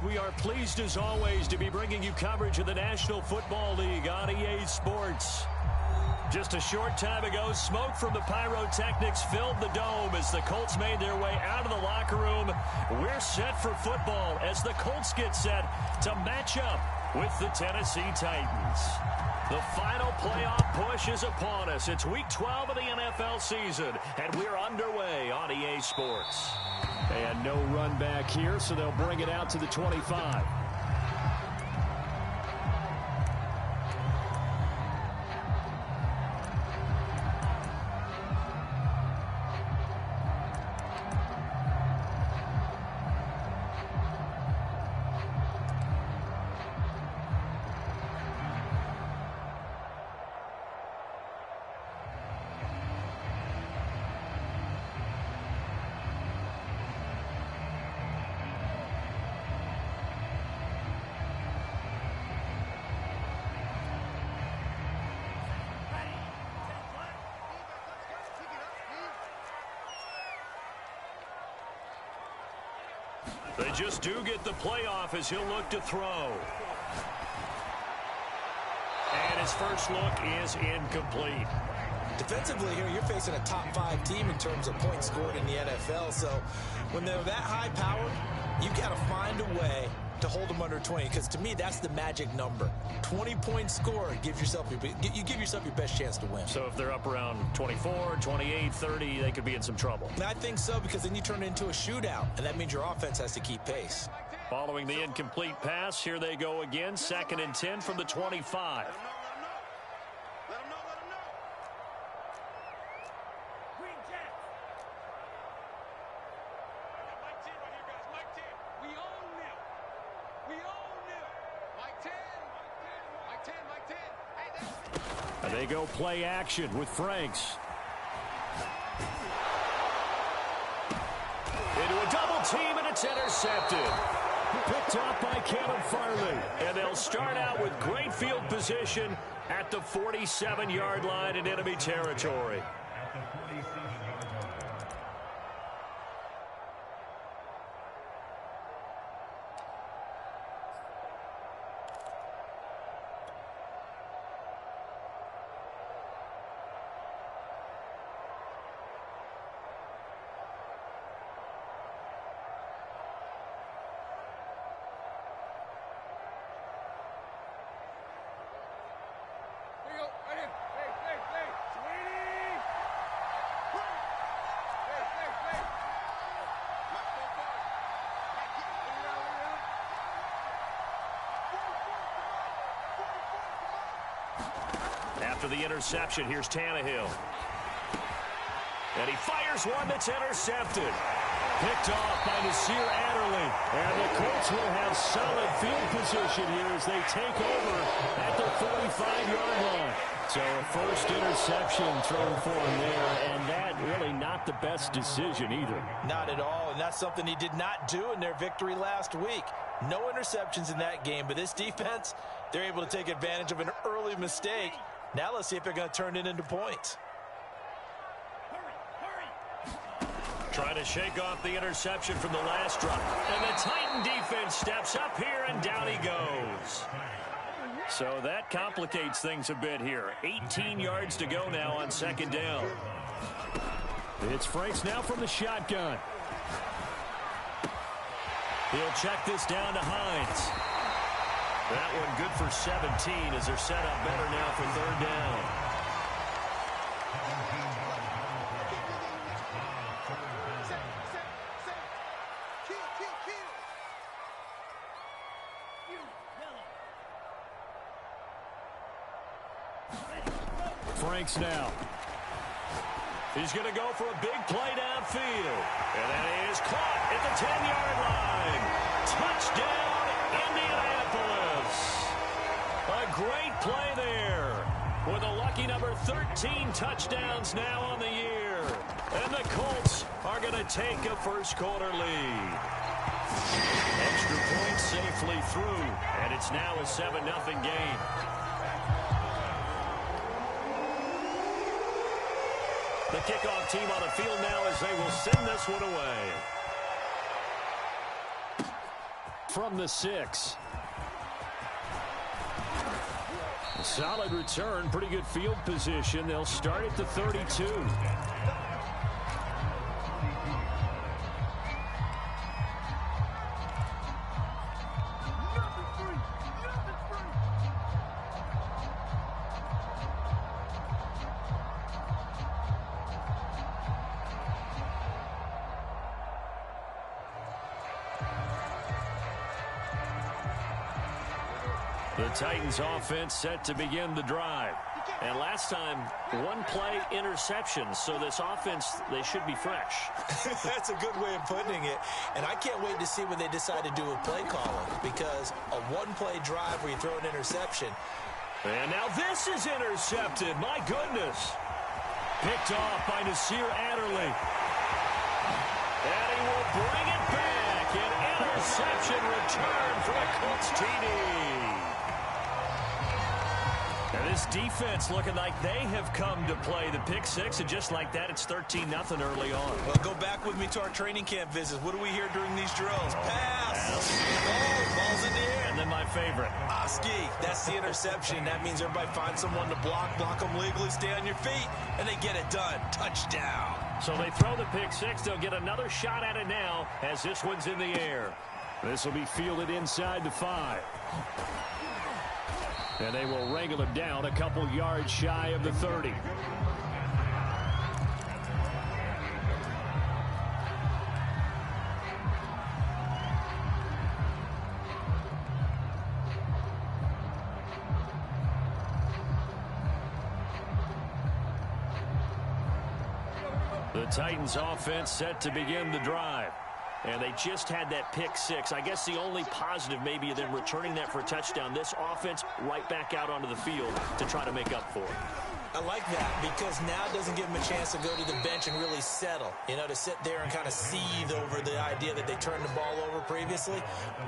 We are pleased as always to be bringing you coverage of the National Football League on EA Sports. Just a short time ago, smoke from the pyrotechnics filled the dome as the Colts made their way out of the locker room. We're set for football as the Colts get set to match up with the Tennessee Titans. The final playoff push is upon us. It's Week 12 of the NFL season, and we're underway on EA Sports. And no run back here, so they'll bring it out to the 25. They just do get the playoff as he'll look to throw. And his first look is incomplete. Defensively here, you're facing a top-5 team in terms of points scored in the NFL. So when they're that high-powered, you've got to find a way to hold them under 20. Because to me, that's the magic number. 20 points scored, you give yourself your best chance to win. So if they're up around 24, 28, 30, they could be in some trouble. And I think so, because then you turn it into a shootout, and that means your offense has to keep pace. Following the incomplete pass, here they go again. 2nd and 10 from the 25. They go play action with Franks. Into a double team, and it's intercepted. Picked up by Caleb Farley. And they'll start out with great field position at the 47-yard line in enemy territory. After the interception, here's Tannehill. And he fires one that's intercepted. Picked off by Nasir Adderley. And the Colts will have solid field position here as they take over at the 45-yard line. So a first interception thrown for him there, and that really not the best decision either. Not at all, and that's something he did not do in their victory last week. No interceptions in that game, but this defense, they're able to take advantage of an early mistake. Now let's see if they're going to turn it into points. Trying to shake off the interception from the last drop. And the Titan defense steps up here, and down he goes. So that complicates things a bit here. 18 yards to go now on 2nd down. It's Franks now from the shotgun. He'll check this down to Hines. That one good for 17 as they're set up better now for 3rd down. Franks now. He's going to go for a big play downfield. And that is caught at the 10-yard line. Touchdown, Indianapolis. A great play there. With a lucky number 13 touchdowns now on the year. And the Colts are going to take a first-quarter lead. Extra point safely through. And it's now a 7-0 game. The kickoff team on the field now as they will send this one away. from the 6. Solid return, pretty good field position. They'll start at the 32. The Titans offense set to begin the drive. And last time, one play interception. So this offense, they should be fresh. That's a good way of putting it. And I can't wait to see when they decide to do a play calling, because a one-play drive where you throw an interception. And now this is intercepted. My goodness. Picked off by Nasir Adderley. And he will bring it back. An interception return for a Colts TD. And this defense looking like they have come to play. The pick six, and just like that, it's 13-0 early on. Well, go back with me to our training camp visits. What do we hear during these drills? Pass. Oh, ball's in the air. And then my favorite. Ski. That's the interception. That means everybody finds someone to block them legally, stay on your feet, and they get it done. Touchdown. So they throw the pick six. They'll get another shot at it now as this one's in the air. This will be fielded inside the 5. And they will wrangle him down a couple yards shy of the 30. The Titans offense set to begin the drive. And they just had that pick six. I guess the only positive maybe of them returning that for a touchdown. This offense right back out onto the field to try to make up for it. I like that, because now it doesn't give them a chance to go to the bench and really settle. You know, to sit there and kind of seethe over the idea that they turned the ball over previously.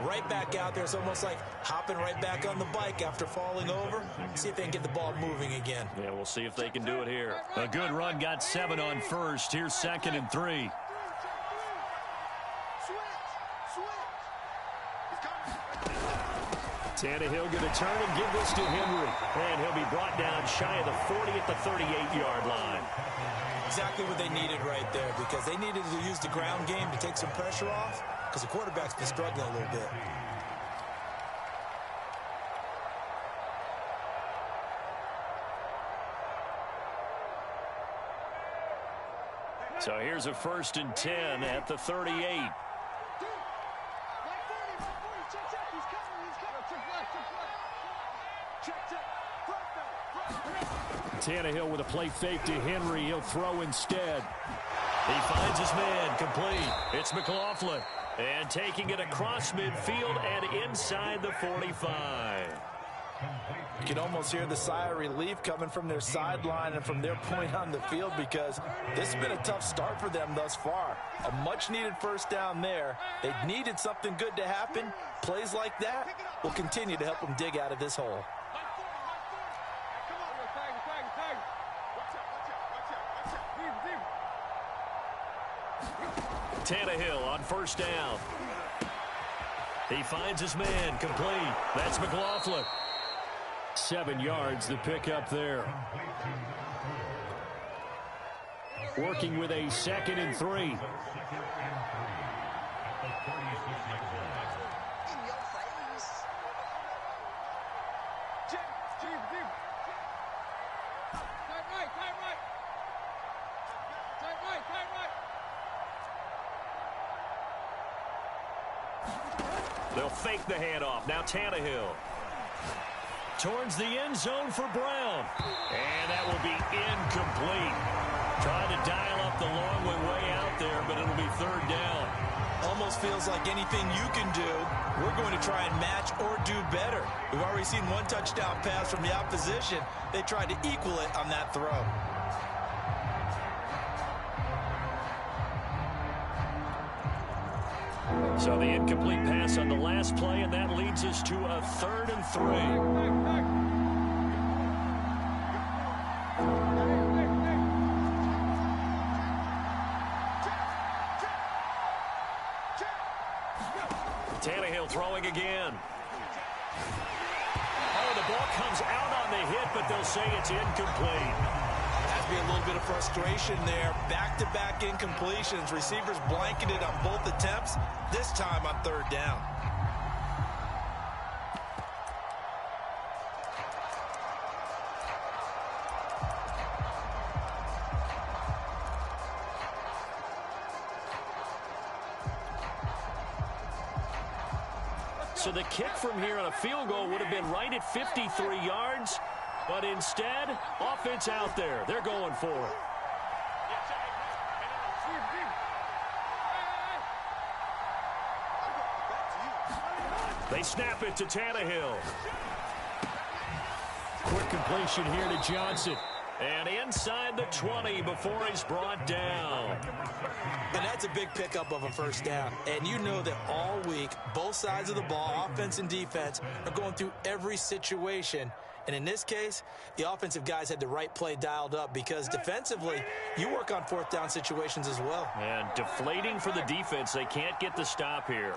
Right back out there. It's almost like hopping right back on the bike after falling over. See if they can get the ball moving again. Yeah, we'll see if they can do it here. A good run, got 7 on first. Here's 2nd and 3. Tannehill going to turn and give this to Henry. And he'll be brought down shy of the 40 at the 38-yard line. Exactly what they needed right there, because they needed to use the ground game to take some pressure off, because the quarterback's been struggling a little bit. So here's a 1st and 10 at the 38. Tannehill with a play fake to Henry. He'll throw instead. He finds his man complete. It's McLaughlin. And taking it across midfield and inside the 45. You can almost hear the sigh of relief coming from their sideline and from their point on the field, because this has been a tough start for them thus far. A much-needed first down there. They needed something good to happen. Plays like that will continue to help them dig out of this hole. Tannehill on 1st down. He finds his man complete. That's McLaughlin. 7 yards, the pickup there. Working with a 2nd and 3. They'll fake the handoff. Now Tannehill. Towards the end zone for Brown. And that will be incomplete. Trying to dial up the long way out there, but it'll be 3rd down. Almost feels like anything you can do, we're going to try and match or do better. We've already seen one touchdown pass from the opposition. They tried to equal it on that throw. So the incomplete pass on the last play, and that leads us to a 3rd and 3. Tannehill throwing again. Oh, the ball comes out on the hit, but they'll say it's incomplete. Has to be a little bit of frustration there. Back-to-back incompletions. Receivers blanketed on both attempts, this time on third down. So the kick from here on a field goal would have been right at 53 yards, but instead, offense out there. They're going for it. They snap it to Tannehill. Quick completion here to Johnson. And inside the 20 before he's brought down. And that's a big pickup of a first down. And you know that all week, both sides of the ball, offense and defense, are going through every situation. And in this case, the offensive guys had the right play dialed up because defensively, you work on fourth down situations as well. And deflating for the defense. They can't get the stop here.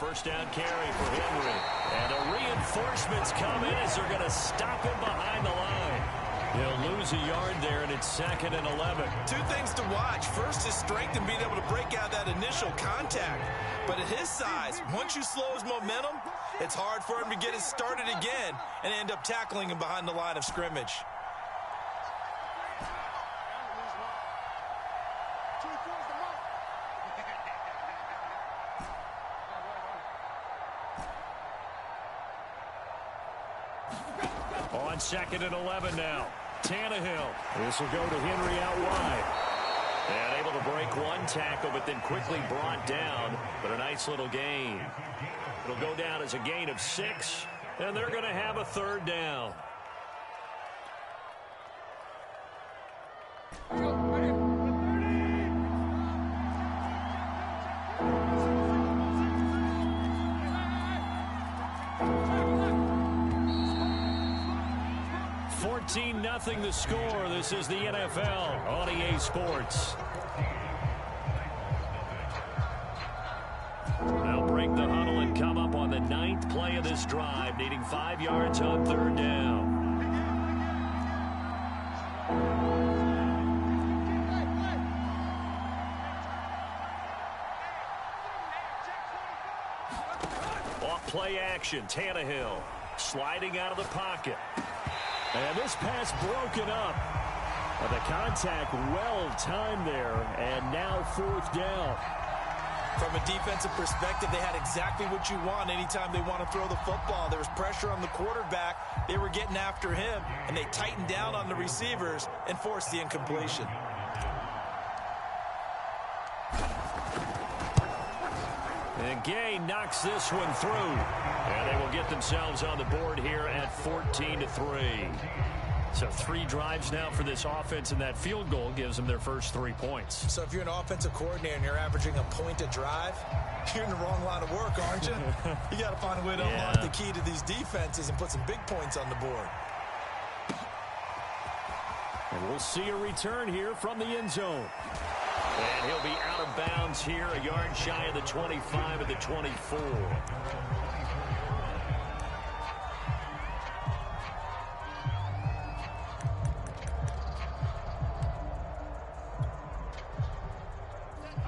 First down carry for Henry. And the reinforcements come in as they're going to stop him behind the line. He'll lose a yard there, and it's 2nd and 11. Two things to watch. First, his strength in being able to break out that initial contact. But at his size, once you slow his momentum, it's hard for him to get it started again and end up tackling him behind the line of scrimmage. On 2nd and 11 now. Tannehill. This will go to Henry out wide. And able to break one tackle, but then quickly brought down. But a nice little gain. It'll go down as a gain of 6, and they're going to have a third down. Nothing the score. This is the NFL on EA Sports. They'll break the huddle and come up on the 9th play of this drive, needing 5 yards on third down. Off play action, Tannehill sliding out of the pocket. And this pass broken up. The contact well-timed there, and now 4th down. From a defensive perspective, they had exactly what you want anytime they want to throw the football. There was pressure on the quarterback. They were getting after him, and they tightened down on the receivers and forced the incompletion. And Gay knocks this one through. And they will get themselves on the board here at 14-3. So 3 drives now for this offense, and that field goal gives them their first 3 points. So if you're an offensive coordinator and you're averaging a point a drive, you're in the wrong line of work, aren't you? You got to find a way to unlock the key to these defenses and put some big points on the board. And we'll see a return here from the end zone. And he'll be out of bounds here, a yard shy of the 25 at the 24.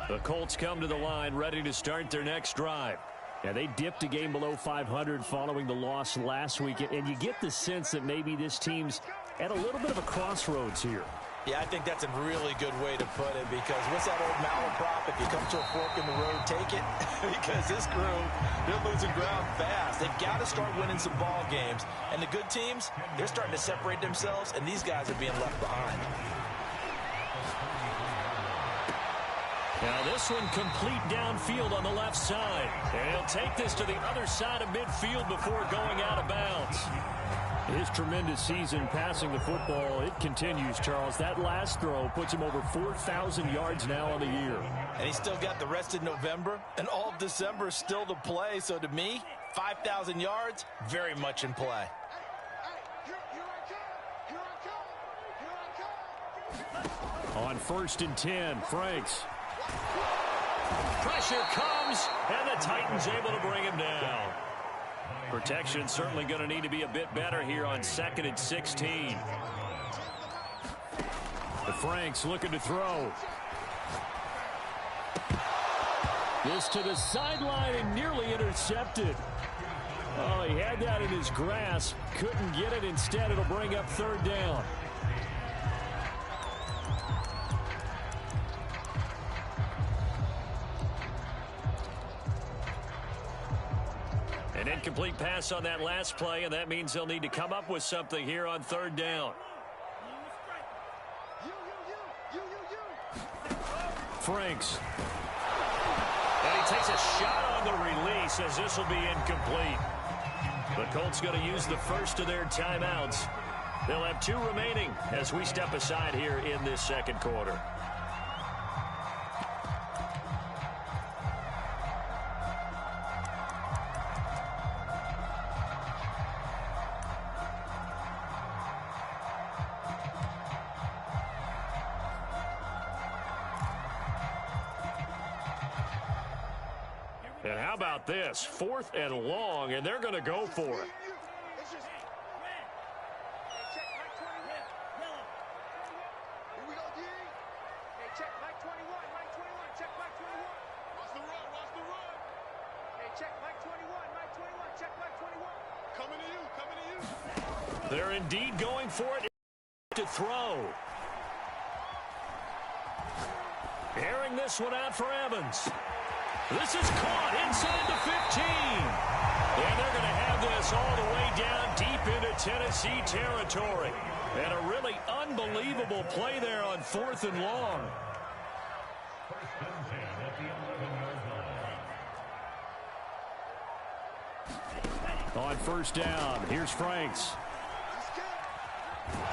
The Colts come to the line, ready to start their next drive. Yeah, they dipped a game below 500 following the loss last week, and you get the sense that maybe this team's at a little bit of a crossroads here. Yeah, I think that's a really good way to put it, because what's that old malaprop? If you come to a fork in the road, take it. Because this crew, they're losing ground fast. They've got to start winning some ball games. And the good teams, they're starting to separate themselves, and these guys are being left behind. Now this one complete downfield on the left side. And he'll take this to the other side of midfield before going out of bounds. His tremendous season passing the football, it continues, Charles. That last throw puts him over 4,000 yards now on the year. And he's still got the rest of November and all of December still to play. So to me, 5,000 yards, very much in play. On 1st and 10, Franks. Pressure comes, and the Titans able to bring him down. Protection certainly going to need to be a bit better here on 2nd and 16. The Franks looking to throw. This to the sideline and nearly intercepted. Oh, he had that in his grasp. Couldn't get it. Instead, it'll bring up 3rd down. An incomplete pass on that last play, and that means they'll need to come up with something here on 3rd down. Franks. And he takes a shot on the release as this will be incomplete. The Colts going to use the first of their timeouts. They'll have 2 remaining as we step aside here in this 2nd quarter. And how about this? 4th and long, and they're going to go for it. They're indeed going for it to throw. Airing this one out for Evans. This is caught inside the 15. And they're going to have this all the way down deep into Tennessee territory. And a really unbelievable play there on 4th and long. On 1st down, here's Franks.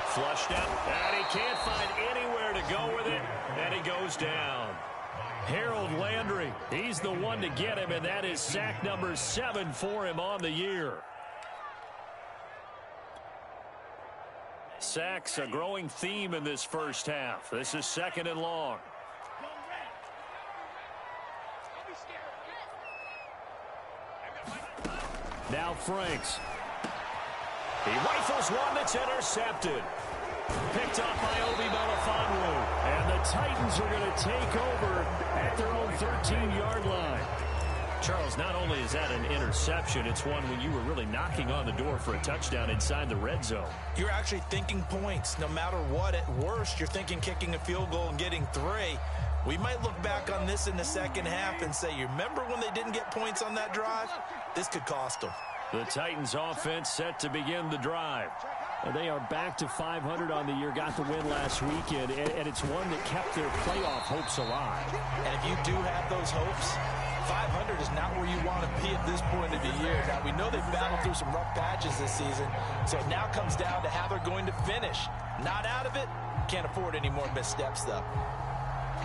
Flushed out, and he can't find anywhere to go with it, and he goes down. Harold Landry, he's the one to get him, and that is sack number 7 for him on the year. Sacks, a growing theme in this first half. This is 2nd and long. Now Franks. He rifles one that's intercepted. Picked up by Obi Melifonwu. And the Titans are going to take over at their own 13-yard line. Charles, not only is that an interception, it's one when you were really knocking on the door for a touchdown inside the red zone. You're actually thinking points. No matter what, at worst, you're thinking kicking a field goal and getting 3. We might look back on this in the second half and say, you remember when they didn't get points on that drive? This could cost them. The Titans offense set to begin the drive. They are back to 500 on the year, got the win last weekend, and it's one that kept their playoff hopes alive. And if you do have those hopes, 500 is not where you want to be at this point of the year. Now, we know they've battled through some rough patches this season, so it now comes down to how they're going to finish. Not out of it, can't afford any more missteps, though.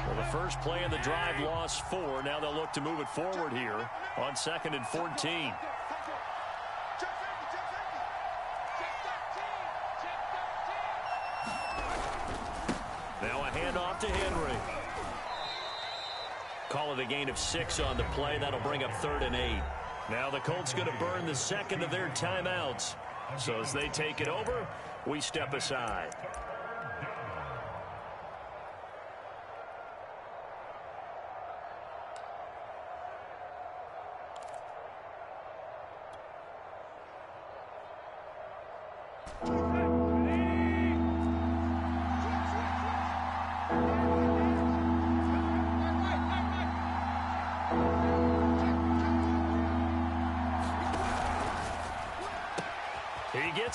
Well, the first play of the drive lost 4. Now they'll look to move it forward here on 2nd and 14. Now a handoff to Henry. Call it a gain of 6 on the play. That'll bring up 3rd and 8. Now the Colts going to burn the second of their timeouts. So as they take it over, we step aside.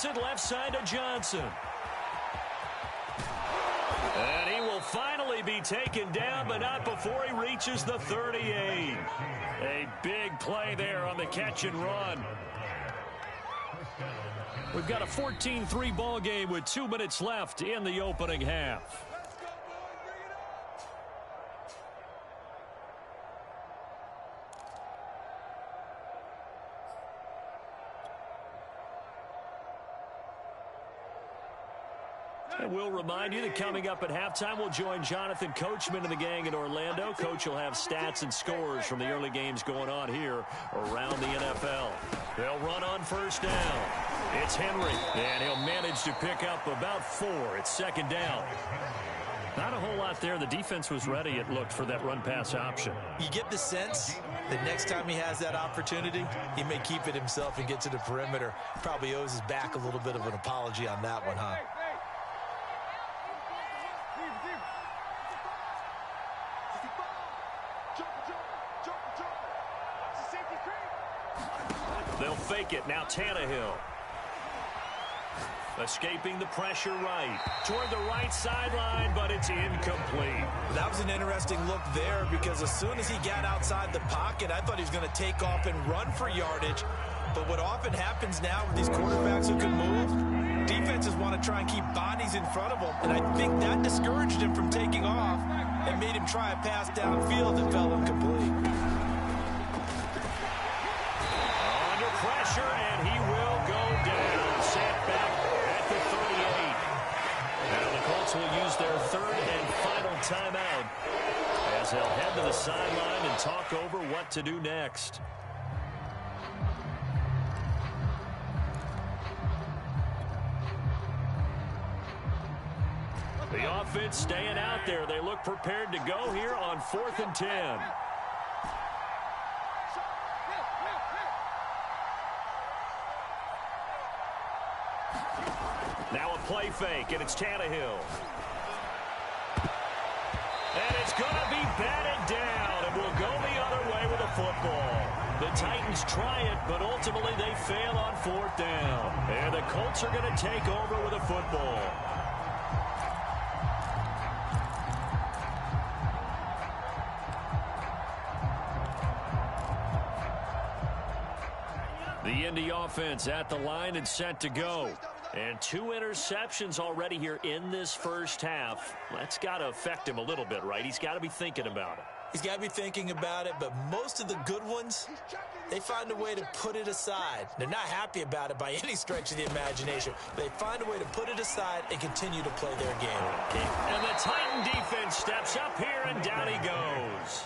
It left side to Johnson. And he will finally be taken down, but not before he reaches the 38. A big play there on the catch and run. We've got a 14-3 ball game with 2 minutes left in the opening half. And we'll remind you that coming up at halftime, we'll join Jonathan Coachman and the gang in Orlando. Coach will have stats and scores from the early games going on here around the NFL. They'll run on first down. It's Henry, and he'll manage to pick up about 4. It's second down. Not a whole lot there. The defense was ready, it looked, for that run-pass option. You get the sense that next time he has that opportunity, he may keep it himself and get to the perimeter. Probably owes his back a little bit of an apology on that one, huh? They'll fake it. Now Tannehill. Escaping the pressure right. Toward the right sideline, but it's incomplete. That was an interesting look there because as soon as he got outside the pocket, I thought he was going to take off and run for yardage. But what often happens now with these quarterbacks who can move, defenses want to try and keep bodies in front of them. And I think that discouraged him from taking off and made him try a pass downfield that fell incomplete. Under pressure, and he will go down. Sent back at the 38. Now the Colts will use their third and final timeout as they'll head to the sideline and talk over what to do next. The offense staying out there. They look prepared to go here on 4th and 10. Now a play fake, and it's Tannehill. And it's going to be batted down, and will go the other way with a football. The Titans try it, but ultimately they fail on 4th down. And the Colts are going to take over with a football. The Indy offense at the line and set to go. And 2 interceptions already here in this first half. That's got to affect him a little bit, right? He's got to be thinking about it. He's got to be thinking about it, but most of the good ones, they find a way to put it aside. They're not happy about it by any stretch of the imagination. They find a way to put it aside and continue to play their game. And the Titan defense steps up here, and down he goes.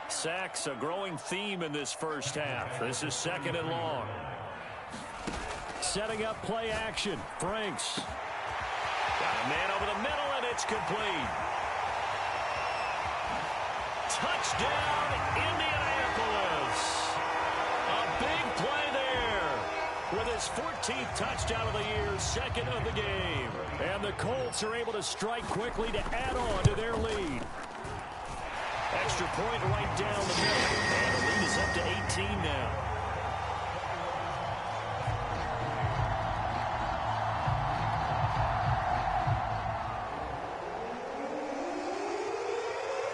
Sacks, a growing theme in this first half. This is 2nd and long. Setting up play action. Franks. Got a man over the middle, and it's complete. Touchdown, Indianapolis. A big play there with his 14th touchdown of the year, 2nd of the game. And the Colts are able to strike quickly to add on to their lead. Extra point right down the middle. And the lead is up to 18 now.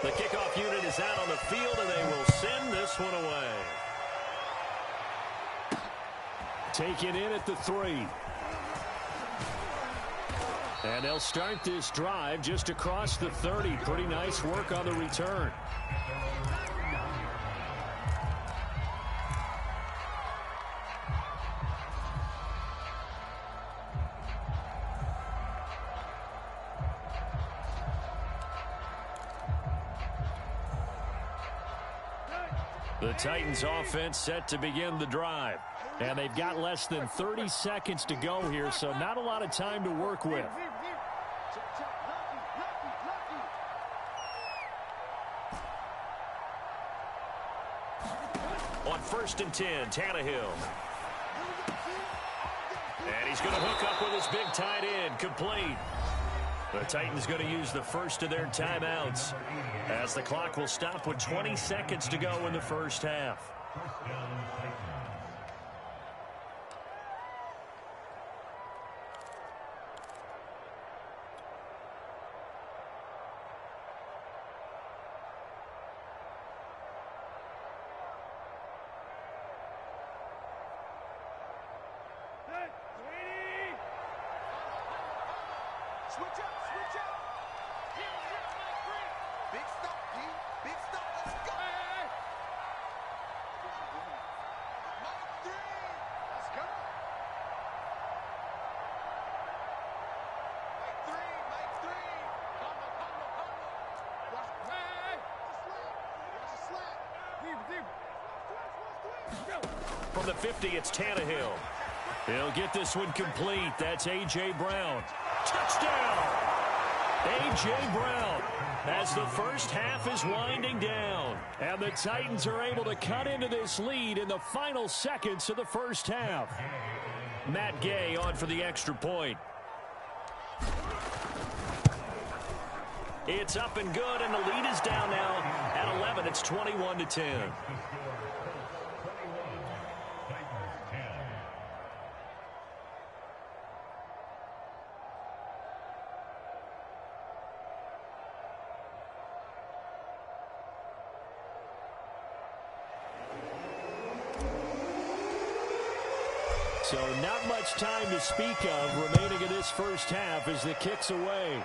The kickoff unit is out on the field, and they will send this one away. Taken in at the 3. And they'll start this drive just across the 30. Pretty nice work on the return. The Titans offense set to begin the drive. And they've got less than 30 seconds to go here, so not a lot of time to work with. On 1st and 10, Tannehill. And he's going to hook up with his big tight end, complete. The Titans going to use the first of their timeouts as the clock will stop with 20 seconds to go in the first half. Switch up, switch up. Big stop, D. Big stop. Let's go. Hey. Mike 3. Let's go. Mike 3. Mike 3. Combo. Watch the hey. Watch the slap. Deep. From the 50, it's Tannehill. He'll get this one complete. That's A.J. Brown. Touchdown! A.J. Brown as the first half is winding down. And the Titans are able to cut into this lead in the final seconds of the first half. Matt Gay on for the extra point. It's up and good, and the lead is down now at 11. It's 21-10. So not much time to speak of remaining in this first half as the kick's away.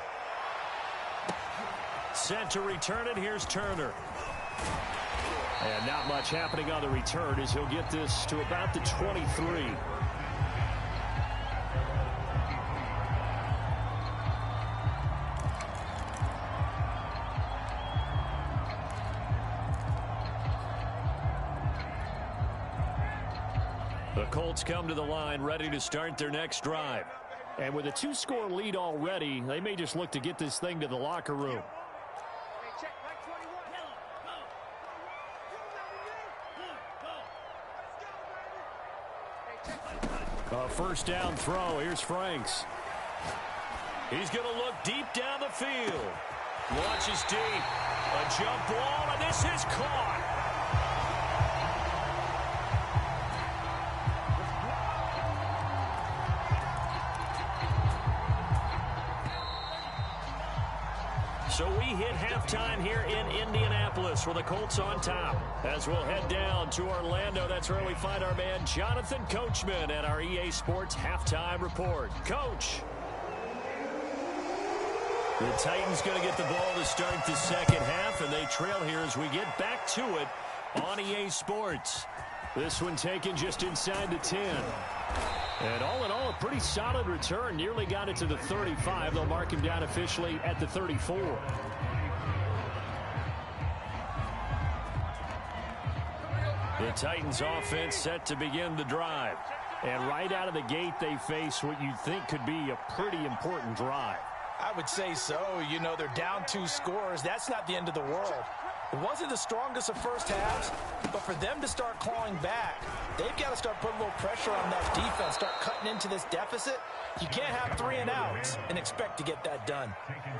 Set to return it. Here's Turner. And not much happening on the return as he'll get this to about the 23. The Colts come to the line ready to start their next drive. And with a 2-score lead already, they may just look to get this thing to the locker room. A first down throw. Here's Franks. He's going to look deep down the field. Launches deep. A jump ball, and this is caught. So we hit halftime here in Indianapolis with the Colts on top. As we'll head down to Orlando, that's where we find our man Jonathan Coachman at our EA Sports Halftime Report. Coach. The Titans going to get the ball to start the second half, and they trail here as we get back to it on EA Sports. This one taken just inside the 10. And all in all, a pretty solid return. Nearly got it to the 35. They'll mark him down officially at the 34. The Titans offense set to begin the drive. And right out of the gate, they face what you'd think could be a pretty important drive. I would say so. You know, they're down 2 scores. That's not the end of the world. It wasn't the strongest of first halves, but for them to start clawing back, they've got to start putting a little pressure on that defense, start cutting into this deficit. You can't have 3 and outs and expect to get that done.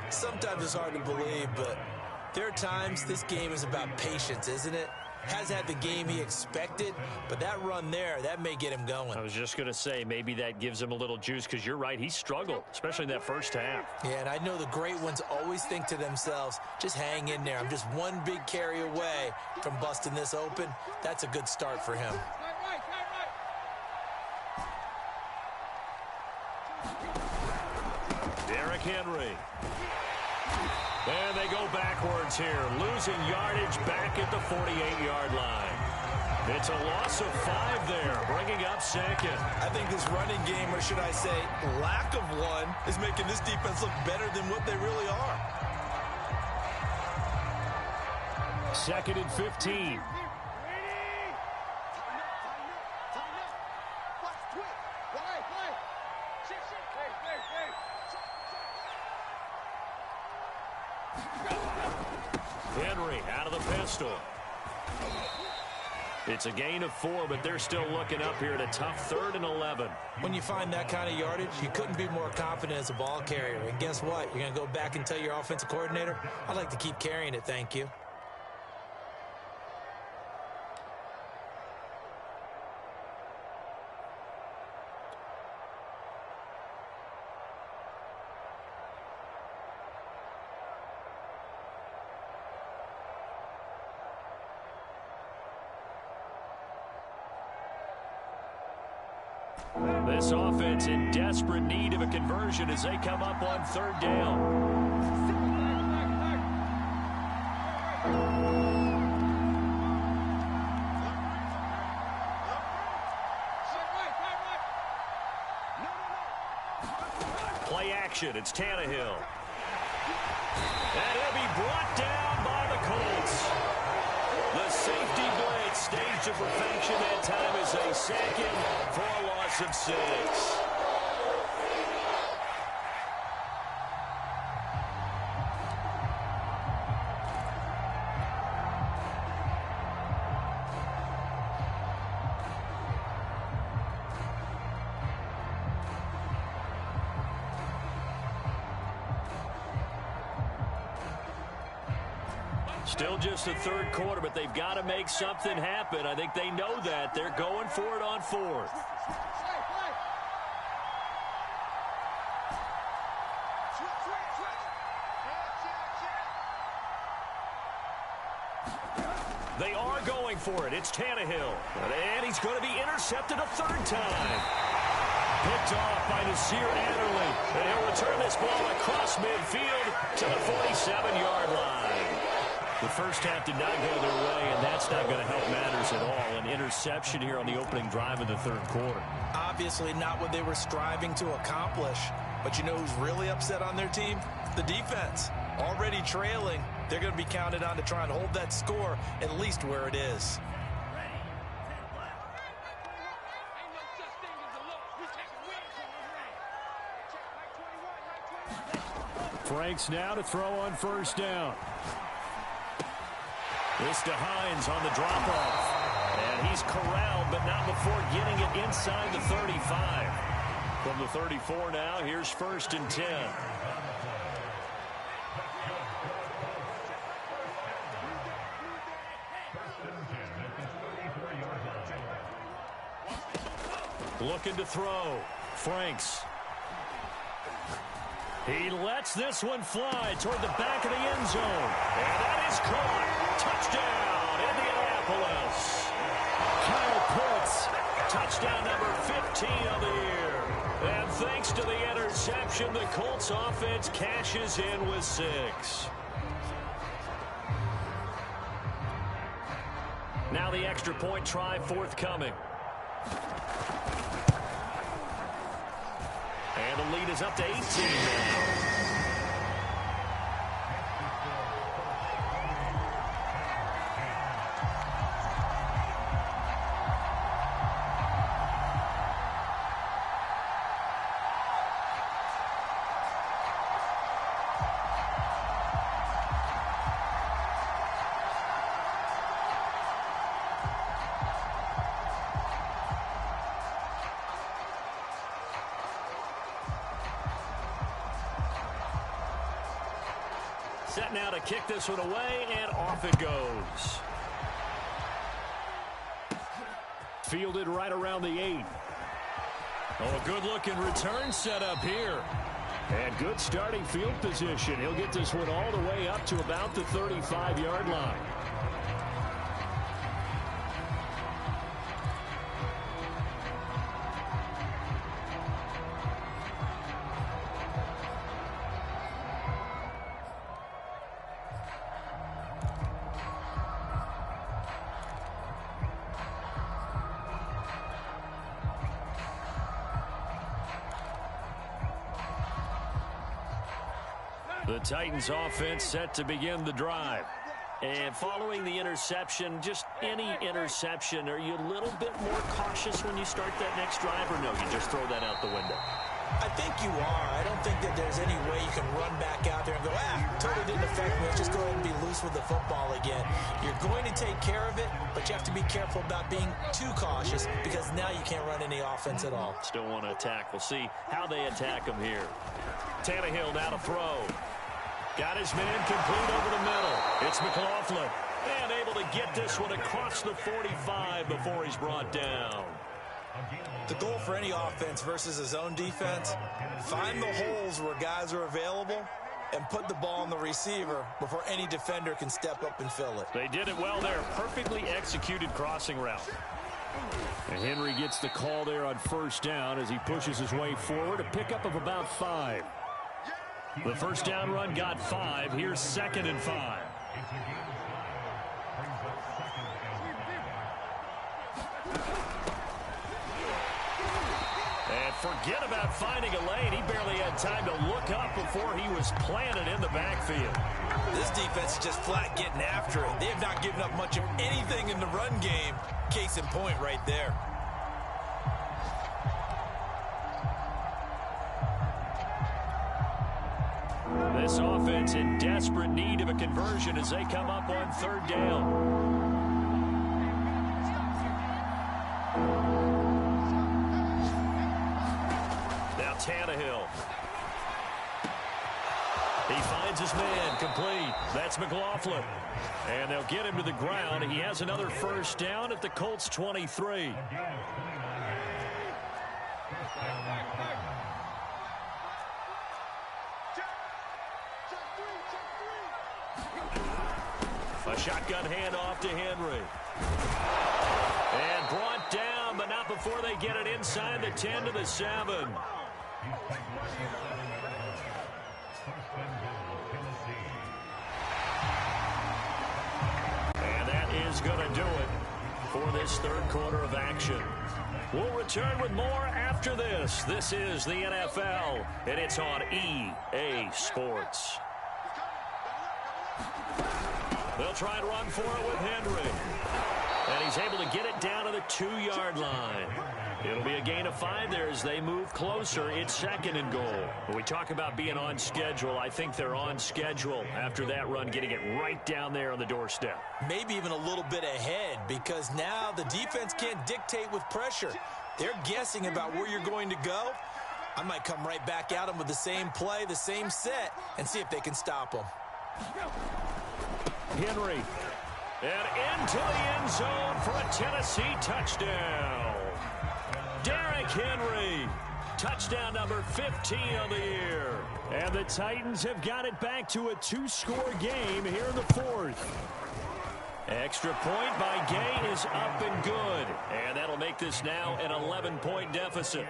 Sometimes it's hard to believe, but there are times this game is about patience, isn't it? Has had the game he expected, but that run there, that may get him going. I was just going to say, maybe that gives him a little juice, because you're right, he struggled, especially in that first half. Yeah, and I know the great ones always think to themselves, just hang in there. I'm just one big carry away from busting this open. That's a good start for him. Derrick Henry. And they go backwards here, losing yardage back at the 48-yard line. It's a loss of 5 there, bringing up second. I think this running game, or should I say lack of one, is making this defense look better than what they really are. 2nd and 15. Henry out of the pistol. It's a gain of 4, but they're still looking up here at a tough 3rd and 11. When you find that kind of yardage, you couldn't be more confident as a ball carrier. And guess what? You're going to go back and tell your offensive coordinator, I'd like to keep carrying it, thank you. This offense in desperate need of a conversion as they come up on third down. Play action. It's Tannehill. And he'll be brought down by the Colts. The safety blitz staged to perfection that time as they sack him for a loss of 6. Still just the third quarter, but they've got to make something happen. I think they know that. They're going for it on fourth. They are going for it. It's Tannehill. And he's going to be intercepted a third time. Picked off by Nasir Adderley. And he'll return this ball across midfield to the 47-yard line. The first half did not go their way, and that's not going to help matters at all. An interception here on the opening drive of the third quarter. Obviously not what they were striving to accomplish. But you know who's really upset on their team? The defense. Already trailing. They're going to be counted on to try and hold that score at least where it is. Franks now to throw on first down. This to Hines on the drop-off. And he's corralled, but not before getting it inside the 35. From the 34 now, here's first and 10. Looking to throw. Franks. He lets this one fly toward the back of the end zone. And that is caught. Touchdown, Indianapolis. Kyle Pitts. Touchdown number 15 of the year. And thanks to the interception, the Colts offense cashes in with 6. Now the extra point try forthcoming. And the lead is up to 18 now. Set now to kick this one away, and off it goes. Fielded right around the 8. Oh, a good-looking return set up here. And good starting field position. He'll get this one all the way up to about the 35-yard line. The Titans offense set to begin the drive. And following the interception, just any interception, are you a little bit more cautious when you start that next drive, or no, you just throw that out the window? I think you are. I don't think that there's any way you can run back out there and go, totally didn't affect me. Let's just go ahead and be loose with the football again. You're going to take care of it, but you have to be careful about being too cautious because now you can't run any offense at all. Still want to attack. We'll see how they attack him here. Tannehill now to throw. Got his man complete over the middle. It's McLaughlin. And able to get this one across the 45 before he's brought down. The goal for any offense versus his own defense, find the holes where guys are available and put the ball on the receiver before any defender can step up and fill it. They did it well there. Perfectly executed crossing route. And Henry gets the call there on first down as he pushes his way forward. A pickup of about 5. The first down run got 5. Here's 2nd and 5. And forget about finding a lane. He barely had time to look up before he was planted in the backfield. This defense is just flat getting after it. They have not given up much of anything in the run game. Case in point right there. This offense in desperate need of a conversion as they come up on 3rd down. Now Tannehill. He finds his man, complete. That's McLaughlin. And they'll get him to the ground. He has another first down at the Colts 23. A shotgun handoff to Henry. And brought down, but not before they get it inside the 10 to the 7. And that is going to do it for this 3rd quarter of action. We'll return with more after this. This is the NFL, and it's on EA Sports. They'll try and run for it with Henry. And he's able to get it down to the 2-yard line. It'll be a gain of 5 there as they move closer. It's 2nd and goal. When we talk about being on schedule, I think they're on schedule after that run, getting it right down there on the doorstep. Maybe even a little bit ahead, because now the defense can't dictate with pressure. They're guessing about where you're going to go. I might come right back at them with the same play, the same set, and see if they can stop them. Henry. And into the end zone for a Tennessee touchdown. Derrick Henry. Touchdown number 15 on the year. And the Titans have got it back to a 2-score game here in the 4th. Extra point by Gay is up and good. And that'll make this now an 11-point deficit.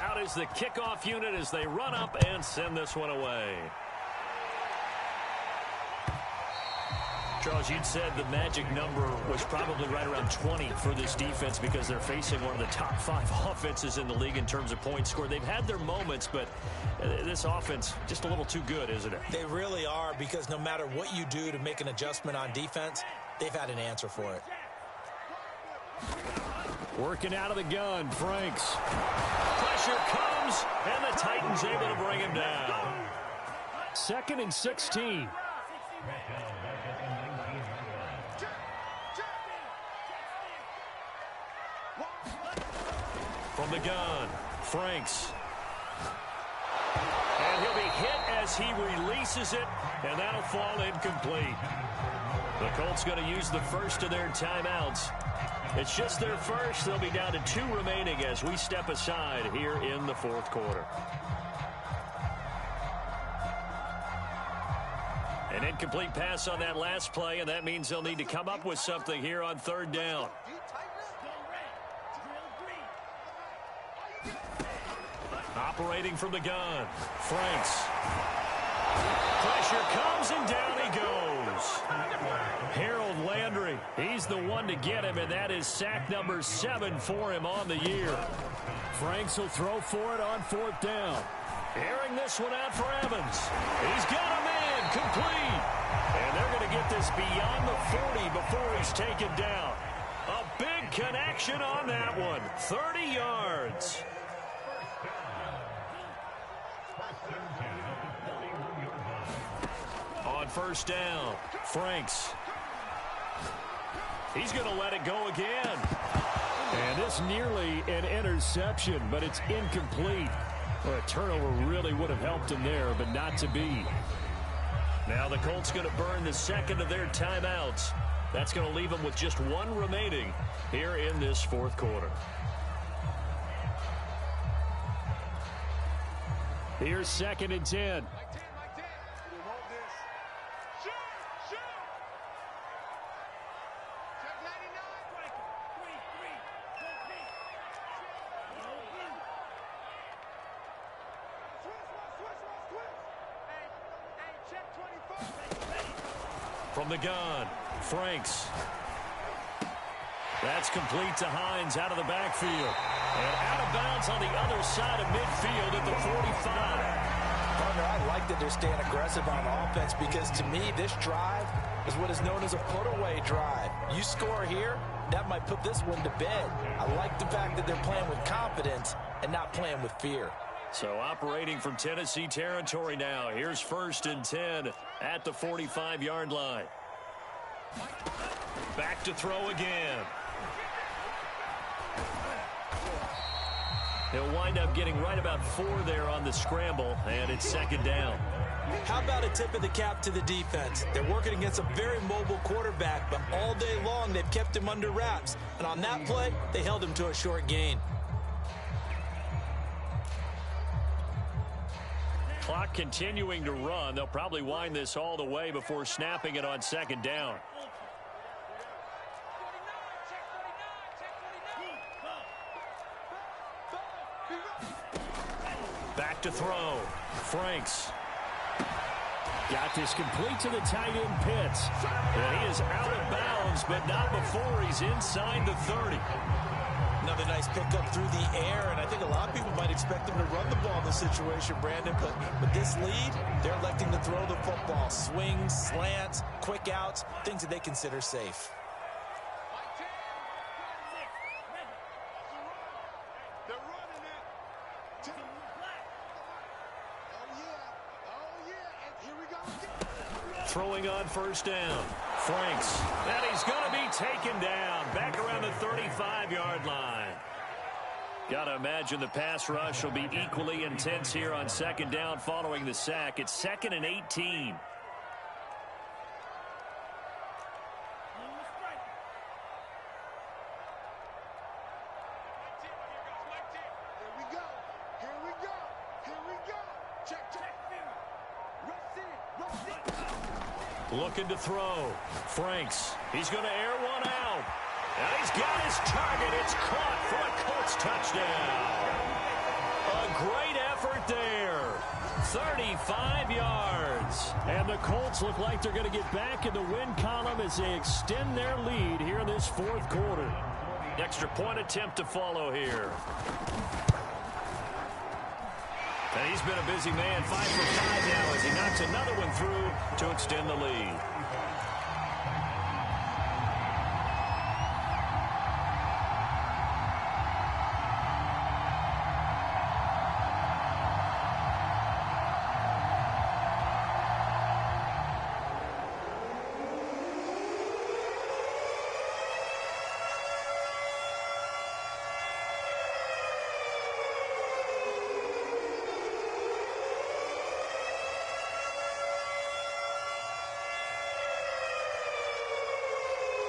Out is the kickoff unit as they run up and send this one away. Charles, you'd said the magic number was probably right around 20 for this defense because they're facing one of the top 5 offenses in the league in terms of points scored. They've had their moments, but this offense just a little too good, isn't it? They really are, because no matter what you do to make an adjustment on defense, they've had an answer for it. Working out of the gun, Franks. Pressure comes, and the Titans able to bring him down. 2nd and 16. From the gun, Franks. And he'll be hit as he releases it, and that'll fall incomplete. The Colts going to use the first of their timeouts. It's just their first. They'll be down to 2 remaining as we step aside here in the 4th quarter. An incomplete pass on that last play, and that means they'll need to come up with something here on 3rd down. Operating from the gun, Franks. Pressure comes, and down he goes. Harold Landry, he's the one to get him, and that is sack number 7 for him on the year. Franks will throw for it on 4th down. Airing this one out for Evans. He's got a man, complete. And they're going to get this beyond the 40 before he's taken down. A big connection on that one, 30 yards. On 1st down, Franks. He's going to let it go again. And this nearly an interception, but it's incomplete. Well, a turnover really would have helped him there, but not to be. Now the Colts going to burn the second of their timeouts. That's going to leave them with just one remaining here in this fourth quarter. Here's 2nd and 10. From the gun, Franks. That's complete to Hines out of the backfield. And out of bounds on the other side of midfield at the 45. Partner, I like that they're staying aggressive on offense because to me, this drive is what is known as a put-away drive. You score here, that might put this one to bed. I like the fact that they're playing with confidence and not playing with fear. So operating from Tennessee territory now. Here's 1st and 10 at the 45-yard line. Back to throw again. He'll wind up getting right about 4 there on the scramble, and it's 2nd down. How about a tip of the cap to the defense? They're working against a very mobile quarterback, but all day long they've kept him under wraps. And on that play, they held him to a short gain. Clock continuing to run. They'll probably wind this all the way before snapping it on 2nd down. Back to throw. Franks. Got this complete to the tight end Pitts. And he is out of bounds, but not before he's inside the 30. Another nice pickup through the air, and I think a lot of people might expect them to run the ball in this situation, Brandon, but with this lead, they're electing to throw the football. Swings, slants, quick outs, things that they consider safe. Throwing on 1st down. Franks. And he's going to be taken down. Back around the 35-yard line. Got to imagine the pass rush will be equally intense here on 2nd down following the sack. It's 2nd and 18. Looking to throw. Franks. He's going to air one out. And he's got his target. It's caught for a Colts touchdown. A great effort there. 35 yards. And the Colts look like they're going to get back in the win column as they extend their lead here in this fourth quarter. Extra point attempt to follow here. And he's been a busy man, 5 for 5 now as he knocks another one through to extend the lead.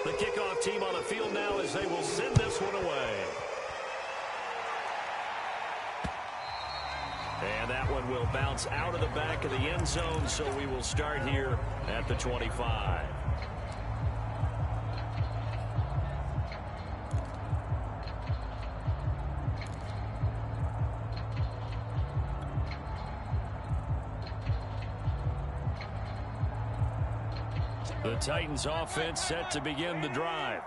The kickoff team on the field now as they will send this one away. And that one will bounce out of the back of the end zone, so we will start here at the 25. The Titans offense set to begin the drive.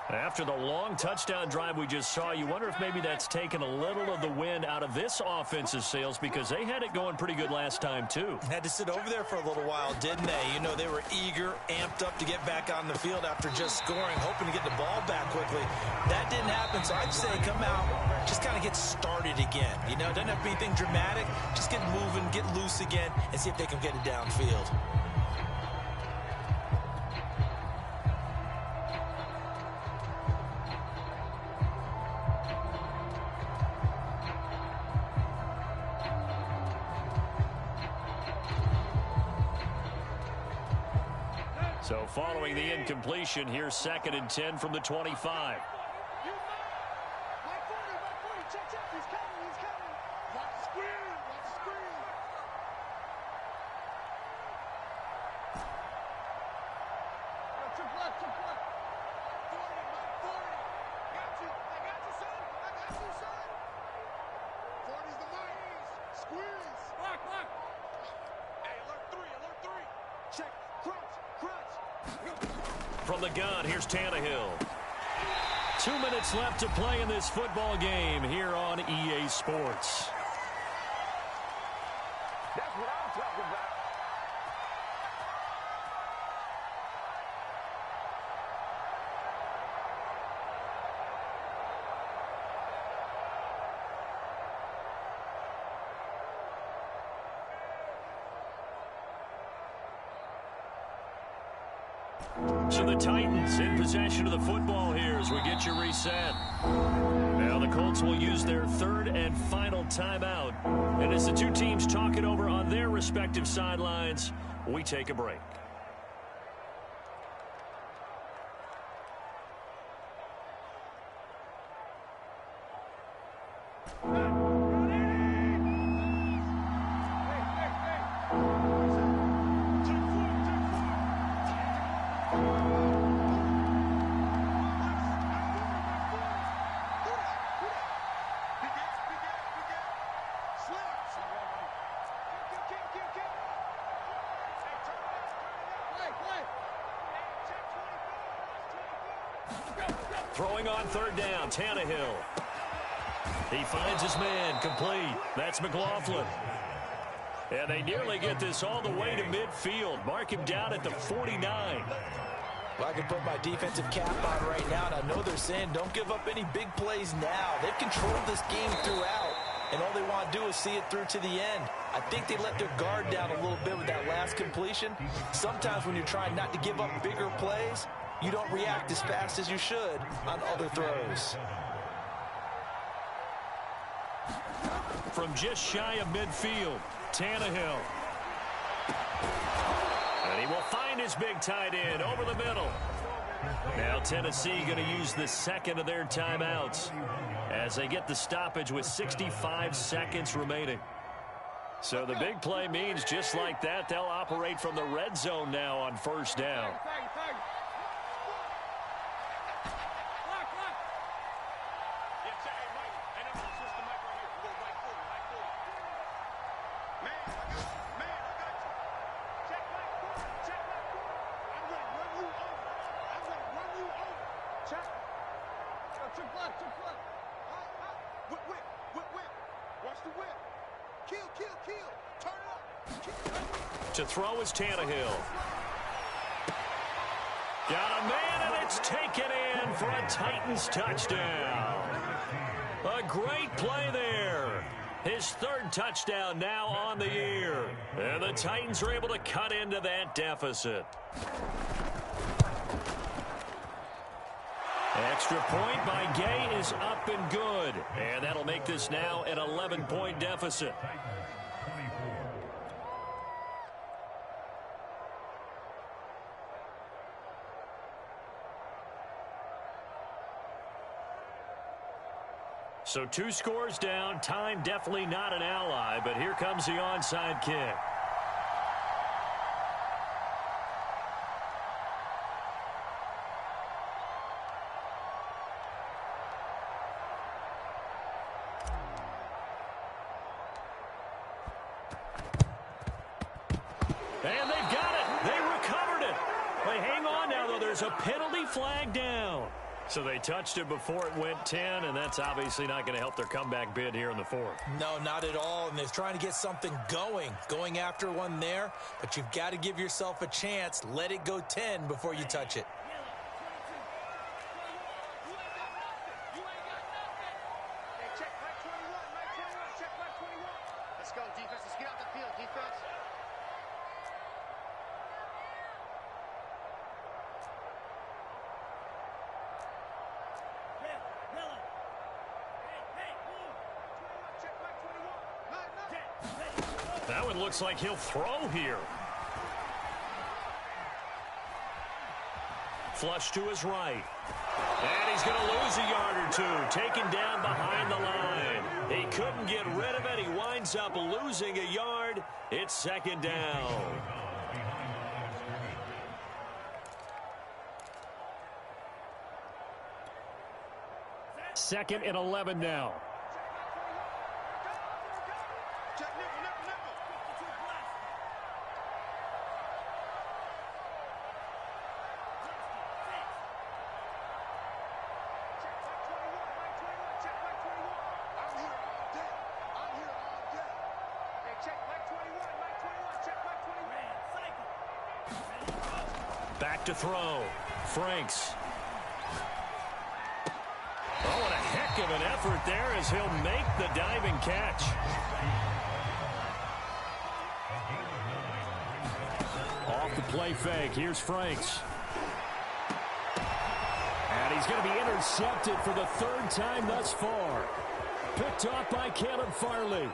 After the long touchdown drive we just saw, you wonder if maybe that's taken a little of the wind out of this offense's sails because they had it going pretty good last time too. Had to sit over there for a little while, didn't they? You know, they were eager, amped up to get back on the field after just scoring, hoping to get the ball back quickly. That didn't happen, so I'd say come out, just kind of get started again. You know, it doesn't have to be anything dramatic. Just get moving, get loose again, and see if they can get it downfield. So following the incompletion, here's 2nd and 10 from the 25. From the gun, here's Tannehill. 2 minutes left to play in this football game here on EA Sports. That's what I'm talking about. So the Titans in possession of the football here as we get you reset. Now the Colts will use their 3rd and final timeout. And as the two teams talk it over on their respective sidelines, we take a break. Throwing on 3rd down, Tannehill. He finds his man, complete. That's McLaughlin. And they nearly get this all the way to midfield. Mark him down at the 49. Well, I can put my defensive cap on right now, and I know they're saying don't give up any big plays now. They've controlled this game throughout, and all they want to do is see it through to the end. I think they let their guard down a little bit with that last completion. Sometimes when you're trying not to give up bigger plays, you don't react as fast as you should on other throws. From just shy of midfield, Tannehill. And he will find his big tight end over the middle. Now Tennessee going to use the 2nd of their timeouts as they get the stoppage with 65 seconds remaining. So the big play means just like that, they'll operate from the red zone now on 1st down. To throw is Tannehill. Got a man, and it's taken in for a Titans touchdown. A great play there. His 3rd touchdown now on the year. And the Titans are able to cut into that deficit. Extra point by Gay is up and good. And that'll make this now an 11-point deficit. So 2 scores down. Time definitely not an ally, but here comes the onside kick. And they've got it. They recovered it. They hang on now, though. There's a penalty flag down. So they touched it before it went 10, and that's obviously not going to help their comeback bid here in the 4th. No, not at all, and they're trying to get something going after one there, but you've got to give yourself a chance. Let it go 10 before you touch it. Let's go, defense. Let's get out the field, defense. That one looks like he'll throw here. flush to his right. And he's going to lose a yard or two, taken down behind the line. He couldn't get rid of it. He winds up losing a yard. It's second down. Second and 11 now. Back to throw. Franks. Oh, what a heck of an effort there as he'll make the diving catch. Off the play fake. Here's Franks. And he's going to be intercepted for the third time thus far. Picked off by Caleb Farley.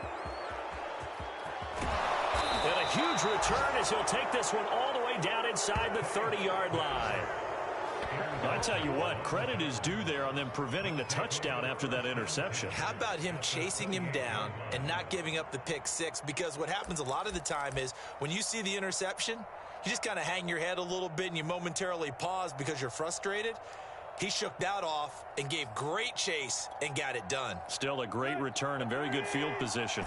And a huge return as he'll take this one all the way down inside the 30-yard line. I tell you what, credit is due there on them preventing the touchdown after that interception. How about him chasing him down and not giving up the pick six? Because what happens a lot of the time is when you see the interception, you just kind of hang your head a little bit and you momentarily pause because you're frustrated. He shook that off and gave great chase and got it done. Still a great return and very good field position.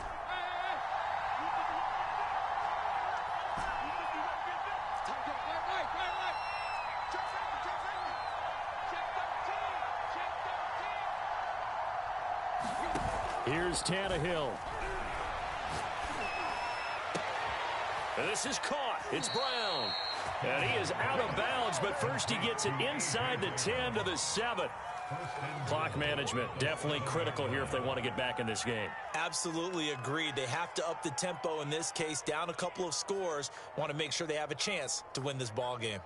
Here's Tannehill. And this is caught. It's Brown. And he is out of bounds, but first he gets it inside the 10 to the 7. Clock management definitely critical here if they want to get back in this game. Absolutely agreed. They have to up the tempo in this case, down a couple of scores. Want to make sure they have a chance to win this ball game.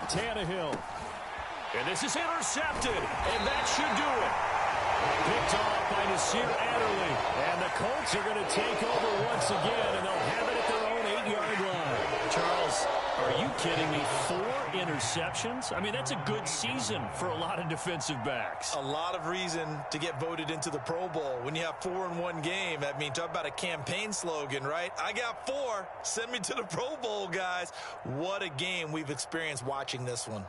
Tannehill. And this is intercepted, and that should do it. Picked off by Nasir Adderley. And the Colts are going to take over once again, and they'll have it at their own 8-yard line. Charles, are you kidding me? 4 interceptions? I mean, that's a good season for a lot of defensive backs. A lot of reason to get voted into the Pro Bowl. When you have 4 in one game, I mean, talk about a campaign slogan, right? I got 4. Send me to the Pro Bowl, guys. What a game we've experienced watching this one.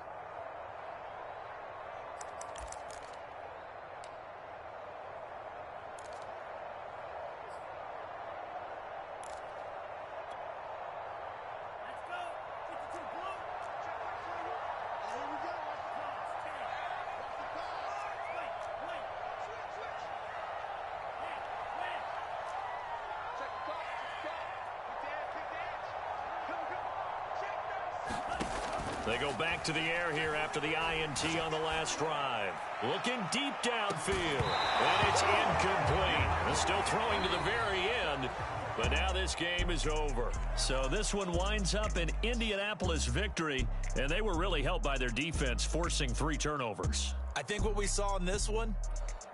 They go back to the air here after the INT on the last drive. Looking deep downfield. And it's incomplete. They're still throwing to the very end. But now this game is over. So this one winds up an Indianapolis victory. And they were really helped by their defense, forcing 3 turnovers. I think what we saw in this one,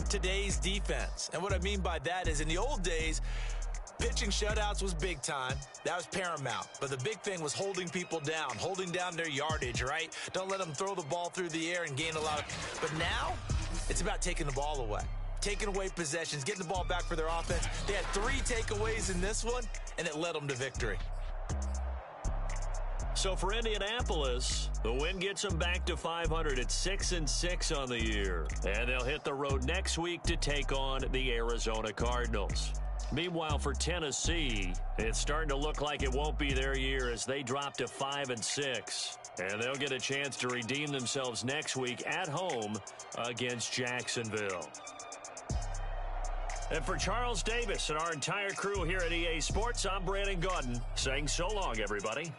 today's defense. And what I mean by that is in the old days, pitching shutouts was big time. That was paramount. But the big thing was holding people down, holding down their yardage, right? Don't let them throw the ball through the air and gain a lot of... But now, it's about taking the ball away. Taking away possessions, getting the ball back for their offense. They had 3 takeaways in this one, and it led them to victory. So for Indianapolis, the win gets them back to 500 at 6-6 on the year. And they'll hit the road next week to take on the Arizona Cardinals. Meanwhile, for Tennessee, it's starting to look like it won't be their year as they drop to 5-6. And they'll get a chance to redeem themselves next week at home against Jacksonville. And for Charles Davis and our entire crew here at EA Sports, I'm Brandon Gaudin saying so long, everybody.